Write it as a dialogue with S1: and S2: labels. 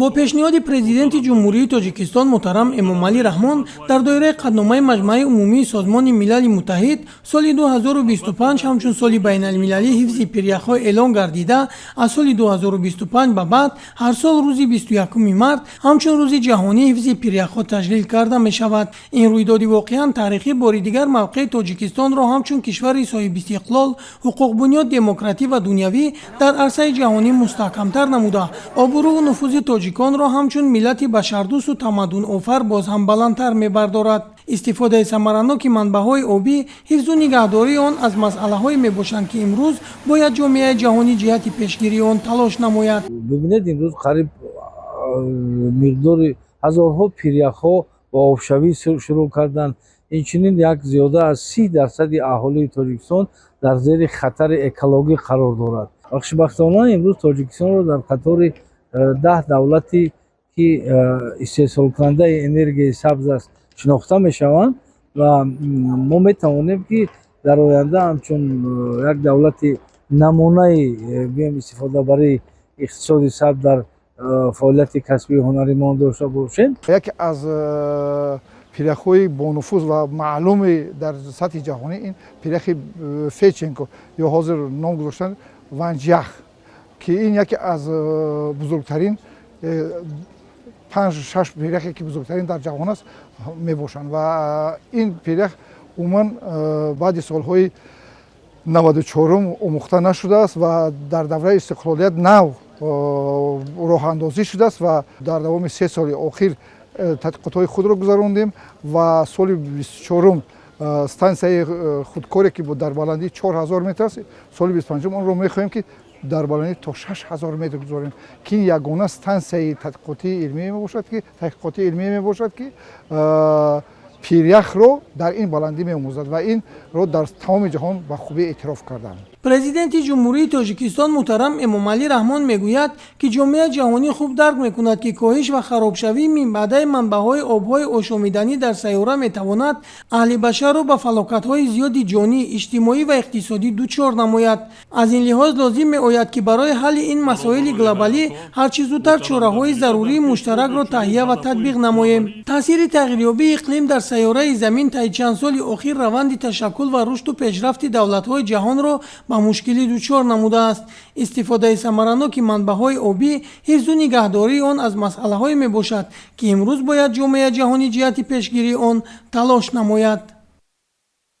S1: бо пешниҳоди президенти ҷумҳурии Тоҷикистон муҳтарам Эмомалӣ Раҳмон дар доираи қадномаи Маҷмӯаи умумии Созмони Милали Муттаҳид соли 2025 ҳамчун соли байналмилалии ҳифзи пиряхҳо эълон гардида, аз соли 2025 ба баъд ҳар сол рӯзи 21 март ҳамчун рӯзи ҷаҳонии ҳифзи пиряхҳо таҷлил карда мешавад. Ин рӯйдоди воқеан таърихӣ бори дигар мавқеи Тоҷикистонро ҳамчун кишвари соҳибистиқлол, ҳуқуқбунёд, демократӣ ва дунявӣ дар арсаи ҷаҳонӣ мустаҳкамтар намуда, обурӯву нуфузи тоҷиконро ҳамчун миллати башардӯсту тамаддунофар боз ҳам баландтар мебардорад. истифодаи самараноки манбаъҳои обӣ, ҳифзу нигаҳдории он аз масъалаҳое мебошанд, ки имрӯз бояд ҷомеаи ҷаҳонӣ ҷиҳати пешгирии он талош намояд.
S2: бибинед имрӯз қариб миқдори ҳазорҳо пиряхҳо ба обшавӣ шурӯъ карданд. инчунин як зиёда аз 30% аҳолии Тоҷикистон дар зери хатари экологӣ қарор дорад. бахшибахтона имрӯз Тоҷикистонро дар қатори 10 давлати ки истеҳсолкунандаи энергияи сабз аст шинохта мешаванд ва мо метавонем ки дар оянда ҳамчун як давлати намунаи биём истифода барои иқтисоди сабз дар фаъолияти касбию ҳунарӣ мо дошта бошем.
S3: яке аз пиряхҳои бонуфуз ва маълуми дар сатҳи ҷаҳонӣ ин пиряхи Федченко ё ҳозир ном гузоштан Ванҷах, ки ин яке аз бузургтарин 5-6 пиряхе ки бузургтарин дар ҷаҳон аст мебошанд ва ин пирях умуман баъди солҳои 94 омӯхта нашудааст ва дар давраи истиқлолият нав роҳандозӣ шудааст ва дар давоми 3 соли охир тадқиқотҳои худро гузарондем ва соли 24 стансияи худкоре ки дар баландии 4000 метр аст, соли 25 онро мехоҳем ки дар баландӣ то 6000 метр гузорем, ки ин ягона стансияи тадқиқотии илмие мебошад ки пиряхро дар ин баландӣ меомӯзад ва инро дар тамоми ҷаҳон ба хубӣ эътироф карданд.
S1: президенти ҷумҳурии Тоҷикистон муҳтарам Эмомалӣ Раҳмон мегӯяд, ки ҷомеаи ҷаҳонӣ хуб дарк мекунад, ки коҳиш ва харобшавии минбаъдаи манбаъҳои обҳои ошомиданӣ дар сайёра метавонад аҳли башарро ба фалокатҳои зиёди ҷонӣ, иҷтимоӣ ва иқтисодӣ дучор намояд. аз ин лиҳоз лозим меояд, ки барои ҳалли ин масоили глобалӣ ҳарчи зудтар чораҳои зарурии муштаракро таҳия ва татбиқ намоем. таъсири тағйирёбии иқлим дар сайёраи Замин таи чанд соли охир раванди ташаккул ва рушду пешрафти давлатҳои ҷаҳонро ба мушкилӣ дучор намудааст. истифодаи самараноки манбаъҳои обӣ, ҳифзу нигаҳдории он аз масъалаҳое мебошад, ки имрӯз бояд ҷомеаи ҷаҳонӣ ҷиҳати пешгирии он талош намояд.